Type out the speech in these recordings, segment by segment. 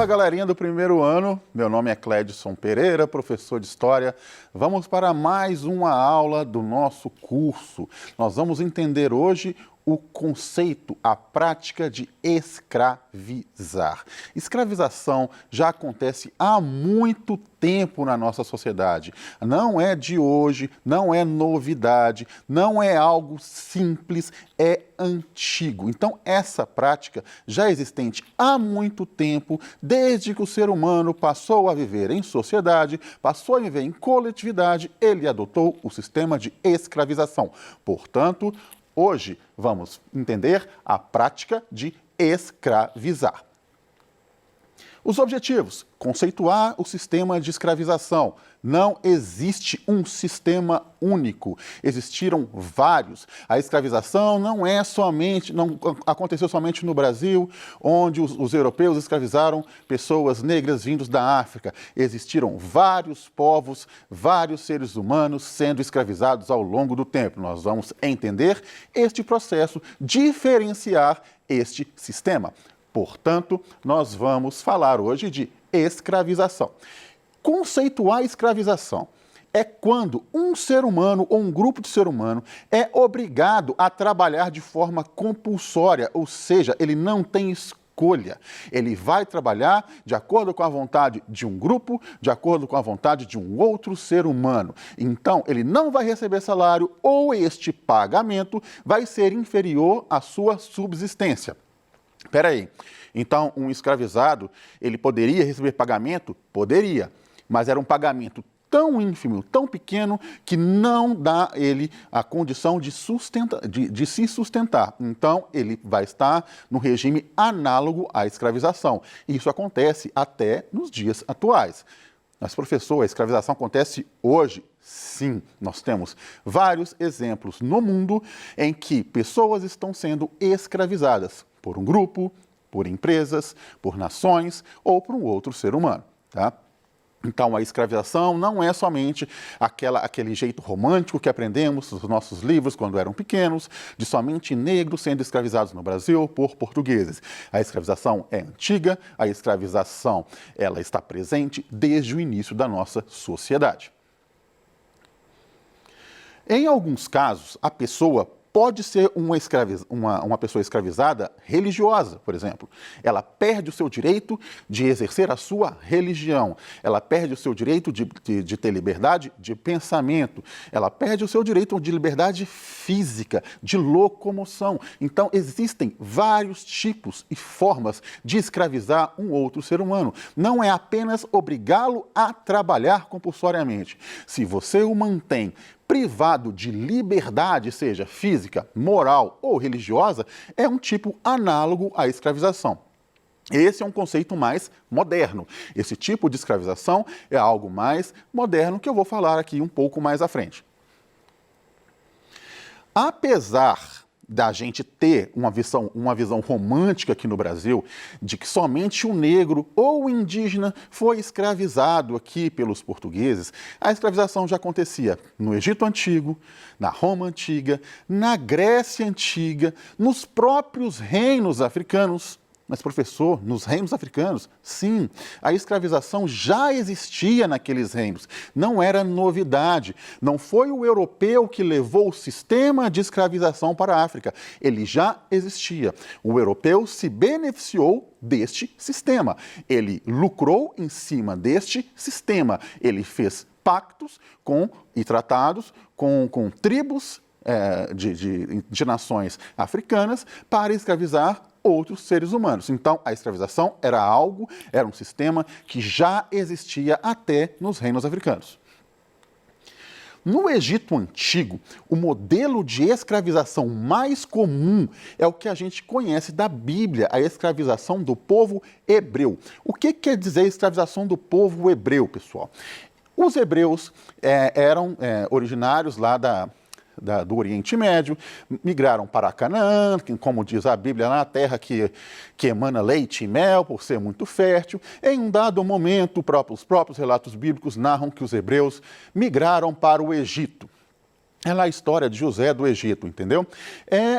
galerinha do primeiro ano, meu nome é Clédson Pereira, professor de História. Vamos para mais uma aula do nosso curso. Nós vamos entender hoje o conceito, a prática de escravizar. Escravização já acontece há muito tempo na nossa sociedade. Não é de hoje, não é novidade, não é algo simples, é antigo. Então, essa prática já é existente há muito tempo, desde que o ser humano passou a viver em sociedade, passou a viver em coletividade, ele adotou o sistema de escravização. Portanto, hoje vamos entender a prática de escravizar. Os objetivos: conceituar o sistema de escravização. Não existe um sistema único, existiram vários. A escravização não aconteceu somente no Brasil, onde os europeus escravizaram pessoas negras vindas da África. Existiram vários povos, vários seres humanos sendo escravizados ao longo do tempo. Nós vamos entender este processo, diferenciar este sistema. Portanto, nós vamos falar hoje de escravização. Conceituar a escravização é quando um ser humano ou um grupo de ser humano é obrigado a trabalhar de forma compulsória, ou seja, ele não tem escolha. Ele vai trabalhar de acordo com a vontade de um grupo, de acordo com a vontade de um outro ser humano. Então, ele não vai receber salário ou este pagamento vai ser inferior à sua subsistência. Espera aí, então um escravizado, ele poderia receber pagamento? Poderia, mas era um pagamento tão ínfimo, tão pequeno, que não dá a ele a condição de se sustentar. Então, ele vai estar no regime análogo à escravização. E isso acontece até nos dias atuais. Mas, professor, a escravização acontece hoje? Sim, nós temos vários exemplos no mundo em que pessoas estão sendo escravizadas por um grupo, por empresas, por nações ou por um outro ser humano, tá? Então, a escravização não é somente aquele jeito romântico que aprendemos nos nossos livros quando eram pequenos, de somente negros sendo escravizados no Brasil por portugueses. A escravização é antiga, a escravização ela está presente desde o início da nossa sociedade. Em alguns casos, a pessoa pode ser uma pessoa escravizada religiosa, por exemplo. Ela perde o seu direito de exercer a sua religião. Ela perde o seu direito de ter liberdade de pensamento. Ela perde o seu direito de liberdade física, de locomoção. Então, existem vários tipos e formas de escravizar um outro ser humano. Não é apenas obrigá-lo a trabalhar compulsoriamente. Se você o mantém privado de liberdade, seja física, moral ou religiosa, é um tipo análogo à escravização. Esse é um conceito mais moderno. Esse tipo de escravização é algo mais moderno que eu vou falar aqui um pouco mais à frente. Apesar da gente ter uma visão romântica aqui no Brasil, de que somente o negro ou o indígena foi escravizado aqui pelos portugueses, a escravização já acontecia no Egito Antigo, na Roma Antiga, na Grécia Antiga, nos próprios reinos africanos. Mas, professor, nos reinos africanos, sim, a escravização já existia naqueles reinos. Não era novidade. Não foi o europeu que levou o sistema de escravização para a África. Ele já existia. O europeu se beneficiou deste sistema. Ele lucrou em cima deste sistema. Ele fez pactos e tratados com tribos de nações africanas para escravizar outros seres humanos. Então, a escravização era um sistema que já existia até nos reinos africanos. No Egito Antigo, o modelo de escravização mais comum é o que a gente conhece da Bíblia, a escravização do povo hebreu. O que quer dizer escravização do povo hebreu, pessoal? Os hebreus eram originários lá do Oriente Médio, migraram para Canaã, que, como diz a Bíblia, na terra que emana leite e mel, por ser muito fértil. Em um dado momento, os próprios relatos bíblicos narram que os hebreus migraram para o Egito. É lá a história de José do Egito, entendeu?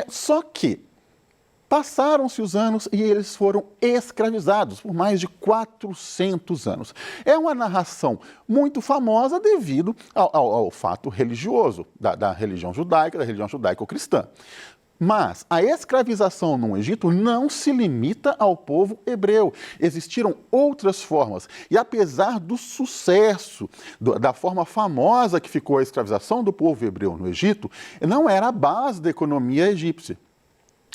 Só que Passaram-se os anos e eles foram escravizados por mais de 400 anos. É uma narração muito famosa devido ao fato religioso, da religião judaica, da religião judaico-cristã. Mas a escravização no Egito não se limita ao povo hebreu. Existiram outras formas. E apesar do sucesso, da forma famosa que ficou a escravização do povo hebreu no Egito, não era a base da economia egípcia.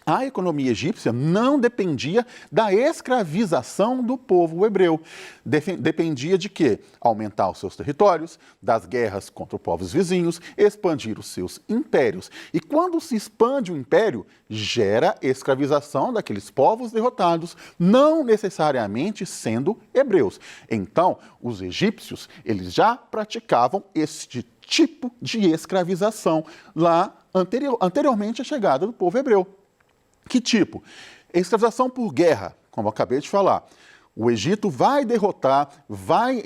A economia egípcia não dependia da escravização do povo hebreu. Dependia de quê? Aumentar os seus territórios, das guerras contra os povos vizinhos, expandir os seus impérios. E quando se expande o império, gera escravização daqueles povos derrotados, não necessariamente sendo hebreus. Então, os egípcios, eles já praticavam este tipo de escravização lá anteriormente à chegada do povo hebreu. Que tipo? Escravização por guerra, como eu acabei de falar. O Egito vai derrotar, vai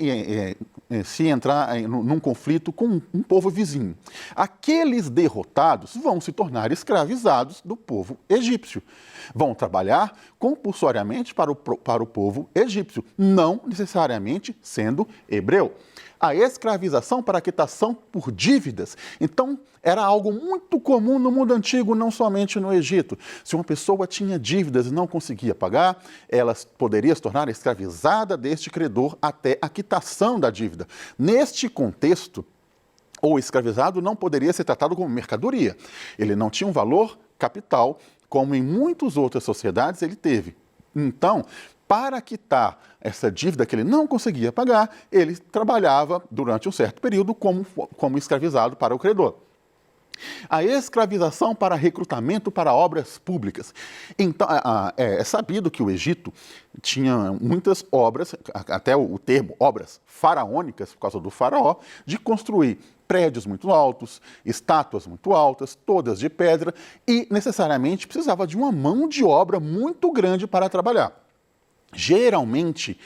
se entrar num conflito com um povo vizinho. Aqueles derrotados vão se tornar escravizados do povo egípcio. Vão trabalhar compulsoriamente para o povo egípcio, não necessariamente sendo hebreu. A escravização para a quitação por dívidas, então, era algo muito comum no mundo antigo, não somente no Egito. Se uma pessoa tinha dívidas e não conseguia pagar, ela poderia se tornar escravizada deste credor até a quitação da dívida. Neste contexto, o escravizado não poderia ser tratado como mercadoria. Ele não tinha um valor capital, como em muitas outras sociedades ele teve. Então, para quitar essa dívida que ele não conseguia pagar, ele trabalhava durante um certo período como escravizado para o credor. A escravização para recrutamento para obras públicas. Então, é sabido que o Egito tinha muitas obras, até o termo obras faraônicas, por causa do faraó, de construir prédios muito altos, estátuas muito altas, todas de pedra, e necessariamente precisava de uma mão de obra muito grande para trabalhar. Geralmente,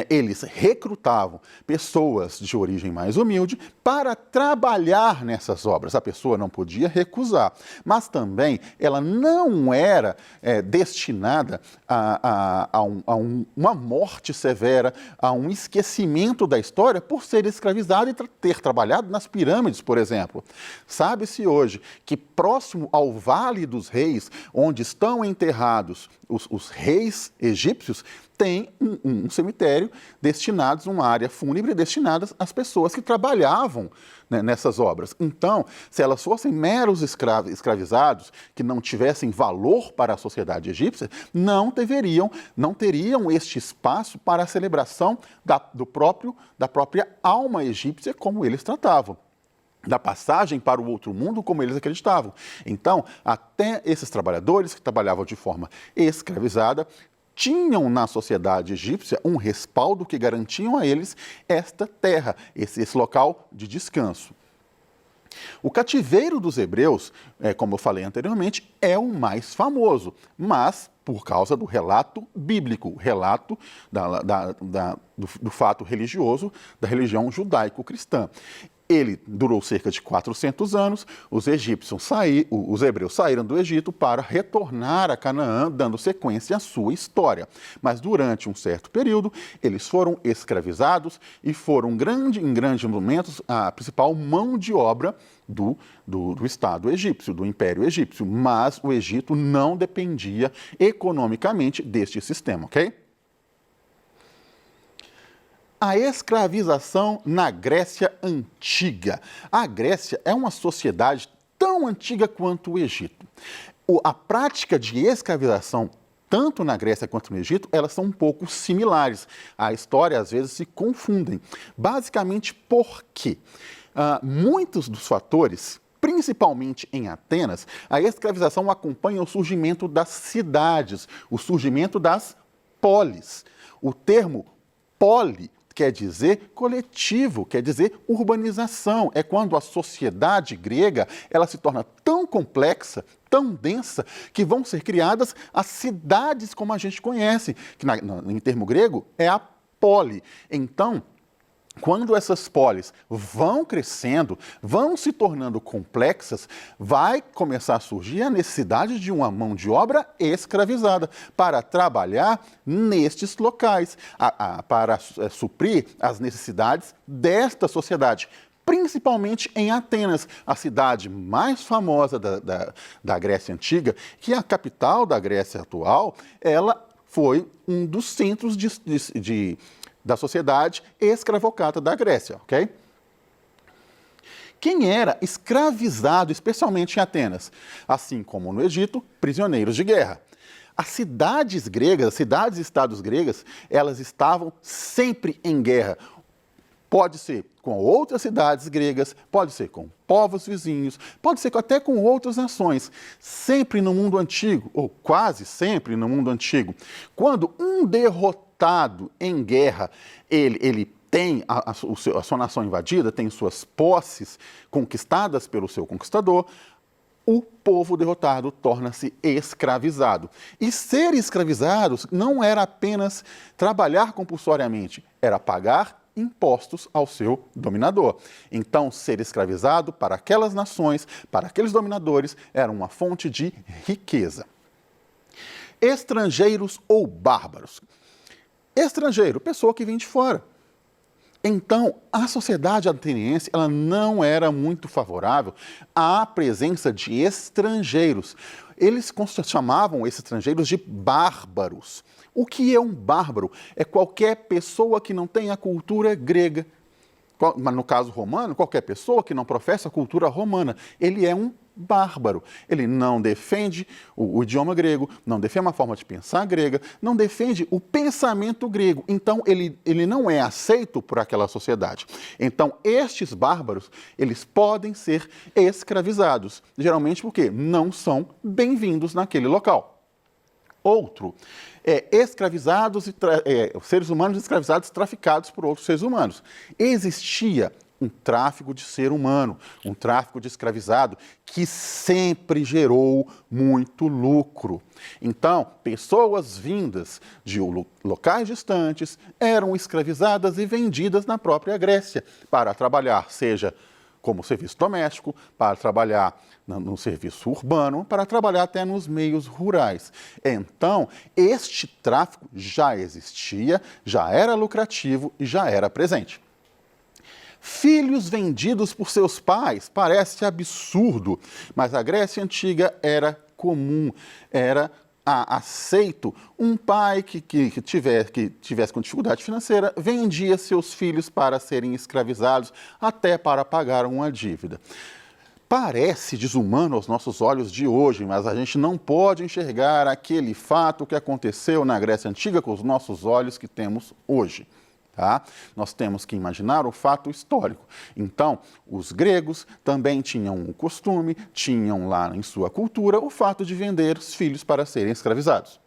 eles recrutavam pessoas de origem mais humilde para trabalhar nessas obras. A pessoa não podia recusar, mas também ela não era destinada a uma morte severa, a um esquecimento da história por ser escravizada e ter trabalhado nas pirâmides, por exemplo. Sabe-se hoje que próximo ao Vale dos Reis, onde estão enterrados os reis egípcios, tem um cemitério destinado, uma área fúnebre destinada às pessoas que trabalhavam, né, nessas obras. Então, se elas fossem meros escravizados, que não tivessem valor para a sociedade egípcia, não teriam este espaço para a celebração da própria alma egípcia, como eles tratavam, da passagem para o outro mundo, como eles acreditavam. Então, até esses trabalhadores que trabalhavam de forma escravizada tinham na sociedade egípcia um respaldo que garantiam a eles esta terra, esse local de descanso. O cativeiro dos hebreus, como eu falei anteriormente, é o mais famoso, mas por causa do relato bíblico, o relato do fato religioso da religião judaico-cristã. Ele durou cerca de 400 anos, os hebreus saíram do Egito para retornar a Canaã, dando sequência à sua história. Mas durante um certo período, eles foram escravizados e foram, em grandes momentos, a principal mão de obra do Estado egípcio, do Império Egípcio. Mas o Egito não dependia economicamente deste sistema, ok? A escravização na Grécia Antiga. A Grécia é uma sociedade tão antiga quanto o Egito. A prática de escravização, tanto na Grécia quanto no Egito, elas são um pouco similares. A história, às vezes, se confundem. Basicamente porque muitos dos fatores, principalmente em Atenas, a escravização acompanha o surgimento das cidades, o surgimento das polis. O termo poli quer dizer coletivo, quer dizer urbanização. É quando a sociedade grega ela se torna tão complexa, tão densa, que vão ser criadas as cidades como a gente conhece, que em termo grego é a poli. Então, quando essas polis vão crescendo, vão se tornando complexas, vai começar a surgir a necessidade de uma mão de obra escravizada para trabalhar nestes locais, para suprir as necessidades desta sociedade. Principalmente em Atenas, a cidade mais famosa da Grécia Antiga, que é a capital da Grécia atual, ela foi um dos centros da sociedade escravocrata da Grécia, ok? Quem era escravizado, especialmente em Atenas, assim como no Egito, prisioneiros de guerra. As cidades gregas, as cidades-estados gregas, elas estavam sempre em guerra. Pode ser com outras cidades gregas, pode ser com povos vizinhos, pode ser até com outras nações. Sempre no mundo antigo, ou quase sempre no mundo antigo, quando um derrotado em guerra, ele tem a sua nação invadida, tem suas posses conquistadas pelo seu conquistador, o povo derrotado torna-se escravizado. E ser escravizados não era apenas trabalhar compulsoriamente, era pagar impostos ao seu dominador. Então, ser escravizado para aquelas nações, para aqueles dominadores, era uma fonte de riqueza. Estrangeiros ou bárbaros. Estrangeiro, pessoa que vem de fora. Então, a sociedade ateniense ela não era muito favorável à presença de estrangeiros. Eles chamavam esses estrangeiros de bárbaros. O que é um bárbaro? É qualquer pessoa que não tem a cultura grega. Mas no caso romano, qualquer pessoa que não professa a cultura romana. Ele é um bárbaro. Ele não defende o idioma grego, não defende uma forma de pensar grega, não defende o pensamento grego. Então, ele não é aceito por aquela sociedade. Então, estes bárbaros, eles podem ser escravizados. Geralmente porque não são bem-vindos naquele local. Outro, seres humanos escravizados, traficados por outros seres humanos. Existia um tráfico de ser humano, um tráfico de escravizado, que sempre gerou muito lucro. Então, pessoas vindas de locais distantes eram escravizadas e vendidas na própria Grécia para trabalhar, seja como serviço doméstico, para trabalhar no serviço urbano, para trabalhar até nos meios rurais. Então, este tráfico já existia, já era lucrativo e já era presente. Filhos vendidos por seus pais, parece absurdo, mas a Grécia Antiga era comum, era aceito. Um pai que tivesse com dificuldade financeira vendia seus filhos para serem escravizados, até para pagar uma dívida. Parece desumano aos nossos olhos de hoje, mas a gente não pode enxergar aquele fato que aconteceu na Grécia Antiga com os nossos olhos que temos hoje. Tá? Nós temos que imaginar o fato histórico. Então, os gregos também tinham o costume, tinham lá em sua cultura o fato de vender os filhos para serem escravizados.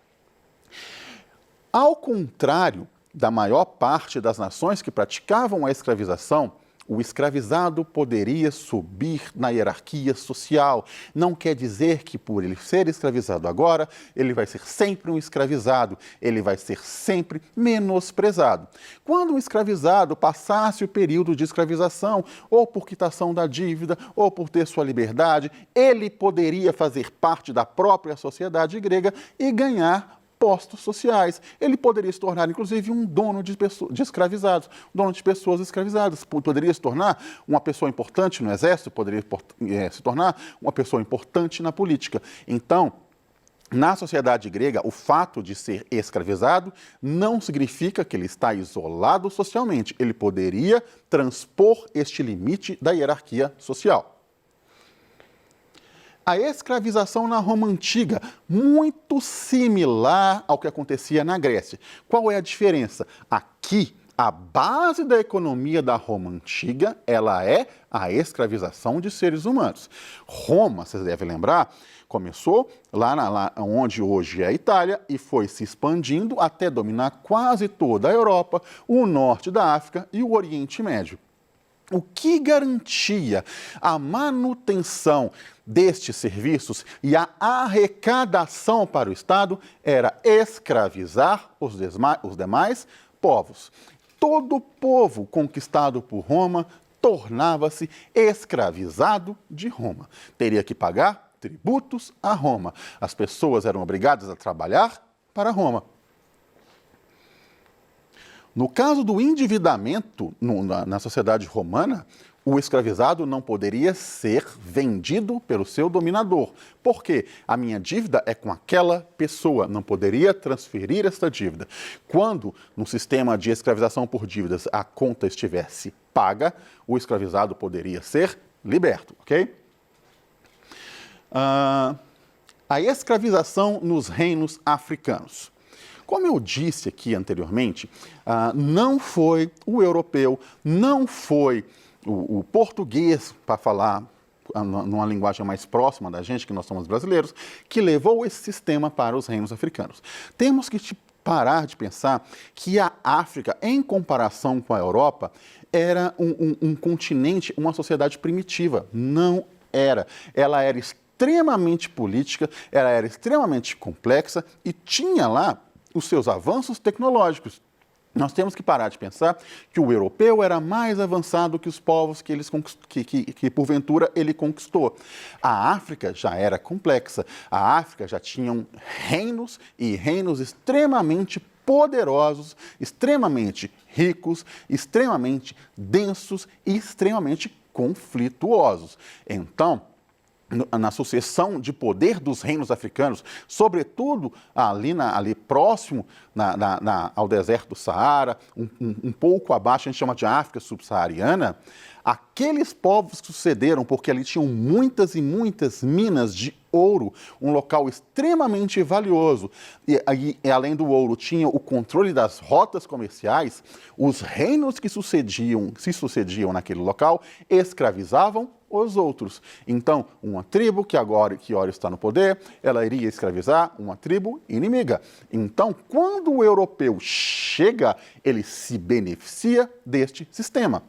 Ao contrário da maior parte das nações que praticavam a escravização, o escravizado poderia subir na hierarquia social. Não quer dizer que por ele ser escravizado agora, ele vai ser sempre um escravizado, ele vai ser sempre menosprezado. Quando um escravizado passasse o período de escravização, ou por quitação da dívida, ou por ter sua liberdade, ele poderia fazer parte da própria sociedade grega e ganhar postos sociais. Ele poderia se tornar, inclusive, um dono de escravizados, dono de pessoas escravizadas. Poderia se tornar uma pessoa importante no exército, poderia se tornar uma pessoa importante na política. Então, na sociedade grega, o fato de ser escravizado não significa que ele está isolado socialmente. Ele poderia transpor este limite da hierarquia social. A escravização na Roma Antiga, muito similar ao que acontecia na Grécia. Qual é a diferença? Aqui, a base da economia da Roma Antiga, ela é a escravização de seres humanos. Roma, vocês devem lembrar, começou lá onde hoje é a Itália e foi se expandindo até dominar quase toda a Europa, o norte da África e o Oriente Médio. O que garantia a manutenção destes serviços e a arrecadação para o Estado era escravizar os demais povos. todo povo conquistado por Roma tornava-se escravizado de Roma. Teria que pagar tributos a Roma. As pessoas eram obrigadas a trabalhar para Roma. No caso do endividamento na sociedade romana, o escravizado não poderia ser vendido pelo seu dominador. Por quê? A minha dívida é com aquela pessoa, não poderia transferir esta dívida. Quando, no sistema de escravização por dívidas, a conta estivesse paga, o escravizado poderia ser liberto, ok? A escravização nos reinos africanos. Como eu disse aqui anteriormente, não foi o europeu, não foi o português, para falar numa linguagem mais próxima da gente, que nós somos brasileiros, que levou esse sistema para os reinos africanos. Temos que parar de pensar que a África, em comparação com a Europa, era um continente, uma sociedade primitiva. Não era. Ela era extremamente política, ela era extremamente complexa e tinha lá os seus avanços tecnológicos. Nós temos que parar de pensar que o europeu era mais avançado que os povos que porventura ele conquistou. A África já era complexa. A África já tinha reinos e reinos extremamente poderosos, extremamente ricos, extremamente densos e extremamente conflituosos. Então, na sucessão de poder dos reinos africanos, sobretudo ali próximo ao deserto do Saara, um pouco abaixo, a gente chama de África subsaariana, aqueles povos que sucederam, porque ali tinham muitas e muitas minas de ouro, um local extremamente valioso, e além do ouro tinha o controle das rotas comerciais, os reinos que se sucediam naquele local escravizavam os outros. Então, uma tribo que ora está no poder, ela iria escravizar uma tribo inimiga. Então, quando o europeu chega, ele se beneficia deste sistema.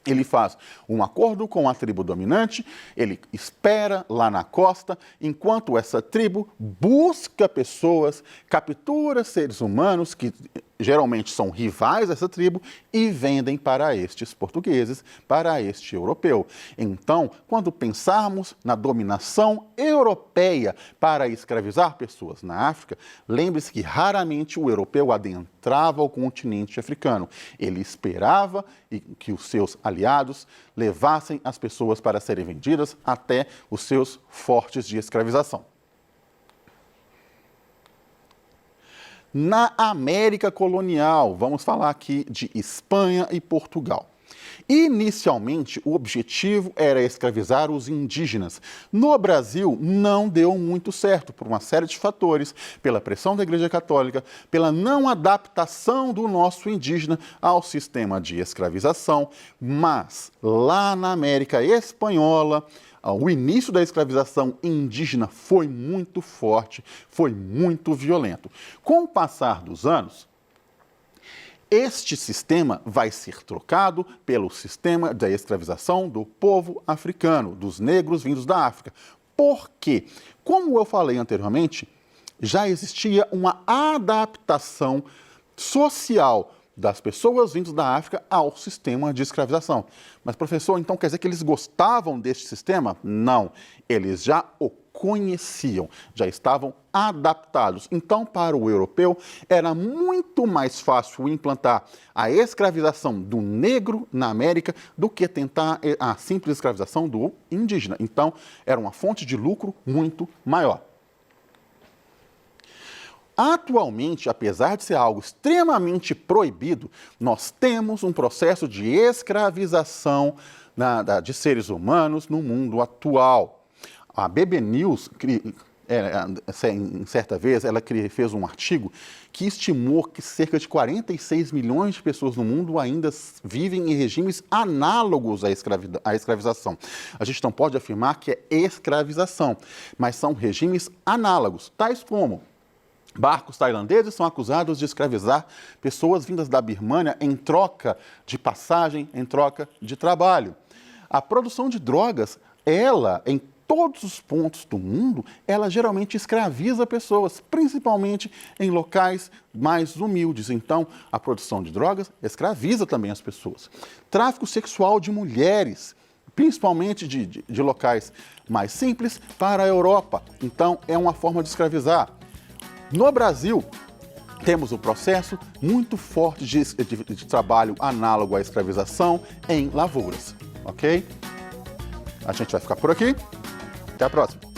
Ele faz um acordo com a tribo dominante, ele espera lá na costa, enquanto essa tribo busca pessoas, captura seres humanos que geralmente são rivais dessa tribo e vendem para estes portugueses, para este europeu. Então, quando pensarmos na dominação europeia para escravizar pessoas na África, lembre-se que raramente o europeu adentrava o continente africano. Ele esperava que os seus aliados levassem as pessoas para serem vendidas até os seus fortes de escravização. Na América colonial, vamos falar aqui de Espanha e Portugal. Inicialmente, o objetivo era escravizar os indígenas. No Brasil, não deu muito certo, por uma série de fatores, pela pressão da Igreja Católica, pela não adaptação do nosso indígena ao sistema de escravização, mas lá na América Espanhola, o início da escravização indígena foi muito forte, foi muito violento. Com o passar dos anos, este sistema vai ser trocado pelo sistema da escravização do povo africano, dos negros vindos da África. Por quê? Como eu falei anteriormente, já existia uma adaptação social das pessoas vindas da África ao sistema de escravização. Mas, professor, então quer dizer que eles gostavam deste sistema? Não, eles já o conheciam, já estavam adaptados. Então, para o europeu, era muito mais fácil implantar a escravização do negro na América do que tentar a simples escravização do indígena. Então, era uma fonte de lucro muito maior. Atualmente, apesar de ser algo extremamente proibido, nós temos um processo de escravização de seres humanos no mundo atual. A BB News, certa vez, ela fez um artigo que estimou que cerca de 46 milhões de pessoas no mundo ainda vivem em regimes análogos à escravização. A gente não pode afirmar que é escravização, mas são regimes análogos, tais como barcos tailandeses são acusados de escravizar pessoas vindas da Birmânia em troca de passagem, em troca de trabalho. A produção de drogas, ela, em todos os pontos do mundo, ela geralmente escraviza pessoas, principalmente em locais mais humildes. Então, a produção de drogas escraviza também as pessoas. Tráfico sexual de mulheres, principalmente de locais mais simples, para a Europa. Então, é uma forma de escravizar. No Brasil, temos um processo muito forte de trabalho análogo à escravização em lavouras, ok? A gente vai ficar por aqui. Até a próxima.